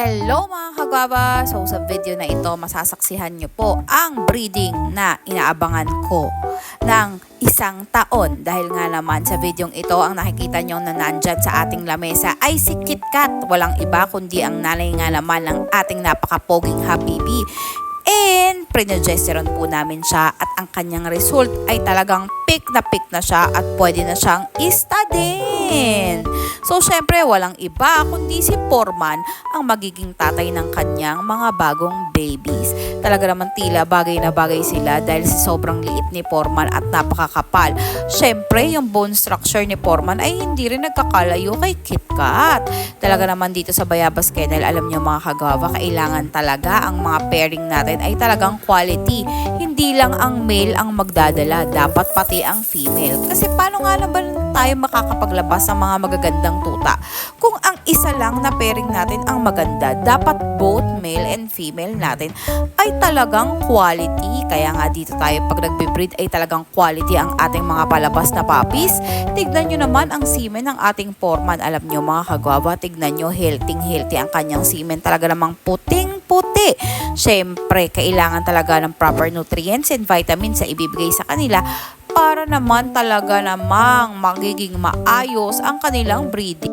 Hello mga kagwaba! So sa video na ito, masasaksihan nyo po ang breeding na inaabangan ko ng isang taon. Dahil nga naman sa videong ito, ang nakikita nyo na nandyan sa ating lamesa ay si KitKat. Walang iba kundi ang nanay nga naman ng ating napakapoging habibi. And prenogesterone po namin siya at ang kanyang result ay talagang pick na siya at pwede na siyang i-studyin. So syempre walang iba kundi si Foreman ang magiging tatay ng kanyang mga bagong babies. Talaga naman tila bagay na bagay sila dahil sa sobrang liit ni Foreman at napakakapal. Syempre yung bone structure ni Foreman ay hindi rin nagkakalayo kay KitKat. Talaga naman dito sa Bayabas Kennel, alam niyo mga kagwava, kailangan talaga ang mga pairing natin ay talagang quality. Hindi lang ang male ang magdadala, dapat pati ang female. Kasi paano nga naman tayo makakapaglabas ng mga magagandang tuta kung ang isa lang na pairing natin ang maganda? Dapat both male and female natin ay talagang quality. Kaya nga dito tayo pag nagbe-breed ay talagang quality ang ating mga palabas na puppies. Tignan nyo naman ang semen ng ating Foreman. Alam nyo mga kagwaba, tignan nyo, healthy ang kanyang semen. Talaga namang puting-puti. Siyempre, kailangan talaga ng proper nutrients and vitamins sa ibibigay sa kanila para naman talaga namang magiging maayos ang kanilang breeding.